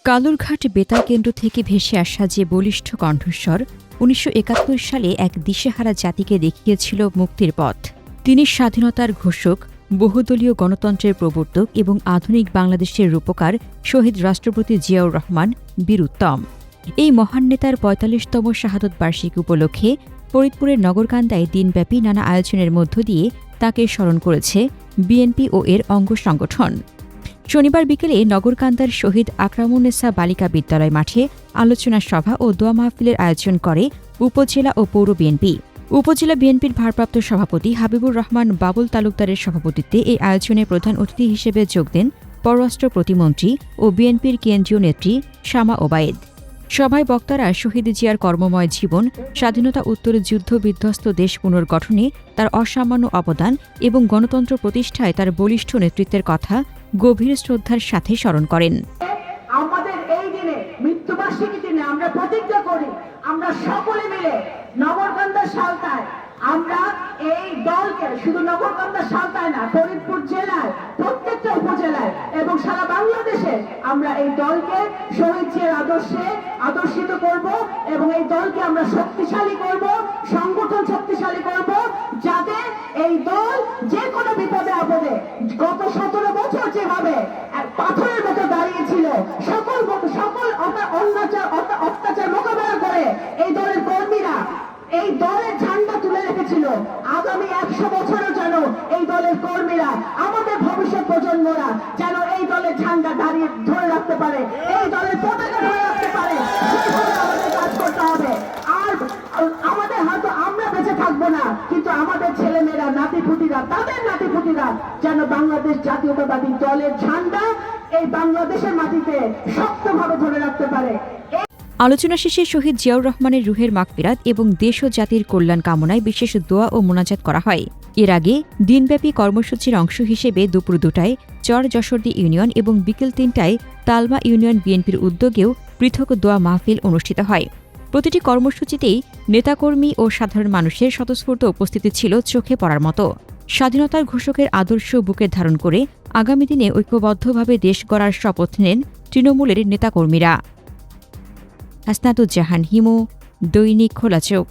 কালুরঘাট বেতার কেন্দ্র থেকে ভেসে আসা যে বলিষ্ঠ কণ্ঠস্বর ১৯৭১ সালে এক দিশেহারা জাতিকে দেখিয়েছিল মুক্তির পথ। তিনি স্বাধীনতার ঘোষক, বহুদলীয় গণতন্ত্রের প্রবর্তক এবং আধুনিক বাংলাদেশের রূপকার শহীদ রাষ্ট্রপতি জিয়াউর রহমান বীরুত্তম। এই মহান নেতার ৪৫তম শাহাদত বার্ষিকী উপলক্ষে ফরিদপুরের নগরকান্দায় দিনব্যাপী নানা আয়োজনের মধ্য দিয়ে তাঁকে স্মরণ করেছে বিএনপি ও এর অঙ্গ সংগঠন। শনিবার বিকেলে নগরকান্দার শহীদ আকরামুন্নেছা বালিকা বিদ্যালয় মাঠে আলোচনা সভা ও দোয়া মাহফিলের আয়োজন করে উপজেলা ও পৌর বিএনপি। উপজেলা বিএনপির ভারপ্রাপ্ত সভাপতি হাবিবুর রহমান বাবুল তালুকদারের সভাপতিত্বে এই আয়োজনে প্রধান অতিথি হিসেবে যোগ দেন পররাষ্ট্র প্রতিমন্ত্রী ও বিএনপির কেন্দ্রীয় নেত্রী শামা ওবায়েদ। সভায় বক্তারা শহীদ জিয়ার কর্মময় জীবন, স্বাধীনতা উত্তরে যুদ্ধ বিধ্বস্ত দেশ পুনর্গঠনে তার অসামান্য অবদান এবং গণতন্ত্র প্রতিষ্ঠায় তার বলিষ্ঠ নেতৃত্বের কথা গভীর শ্রদ্ধার সাথে স্মরণ করেন। আমাদের এই দিনে মৃত্যুবার্ষিকী দিনে আমরা প্রতিজ্ঞা করি, আমরা সকলে মিলে নগরকান্দা সালতায় আমরা এই দলকে শুধু নগরকান্দা সালতায় না, ফরিদপুর জেলায় প্রত্যেকটা উপজেলায় এবং সারা বাংলাদেশে আমরা এই দলকে শহীদ জিয়ার আদর্শে আদর্শিত করব এবং এই দলকে আমরা শক্তিশালী করব, সংগঠন শক্তিশালী করব, যাতে এই দল যে কোনো বিপদে আপদে গত ১৭ বছর যেভাবে পাথরের মতো দাঁড়িয়েছিল, সকল অত্যাচার মোকাবেলা করে এই দলের কর্মীরা এই দলের ঝান্ডা তুলে রেখেছিল। আগামী ১০০ বছরও যেন এই দলের কর্মীরা, আমাদের ভবিষ্যৎ প্রজন্মরা যেন এই দলের ঝান্ডা দাঁড়িয়ে ধরে রাখতে পারে, এই দলের পতাকা ধরে রাখতে পারে, সেইভাবে আমাদের কাজ করতে হবে। আর আমাদের হয়তো আমরা বেঁচে থাকবো না, কিন্তু আমাদের ছেলেমেয়েরা, নাতিপুতিরা, তাদের নাতিপুতিরা যেন বাংলাদেশ জাতীয়তাবাদী দলের ঝান্ডা এই বাংলাদেশের মাটিতে শক্তভাবে ধরে রাখতে পারে। আলোচনা শেষে শহীদ জিয়াউর রহমানের রুহের মাগফিরাত এবং দেশ ও জাতির কল্যাণ কামনায় বিশেষ দোয়া ও মোনাজাত করা হয়। এর আগে দিনব্যাপী কর্মসূচির অংশ হিসেবে দুপুর ২টায় চর যশোরদী ইউনিয়ন এবং বিকেল ৩টায় তালমা ইউনিয়ন বিএনপির উদ্যোগেও পৃথক দোয়া মাহফিল অনুষ্ঠিত হয়। প্রতিটি কর্মসূচিতেই নেতাকর্মী ও সাধারণ মানুষের স্বতঃস্ফূর্ত উপস্থিতি ছিল চোখে পড়ার মতো। স্বাধীনতার ঘোষকের আদর্শ বুকে ধারণ করে আগামী দিনে ঐক্যবদ্ধভাবে দেশ গড়ার শপথ নেন তৃণমূলের নেতাকর্মীরা। হাসনাতুজ্জাহান হিমু, দৈনিক খোলা চোখ।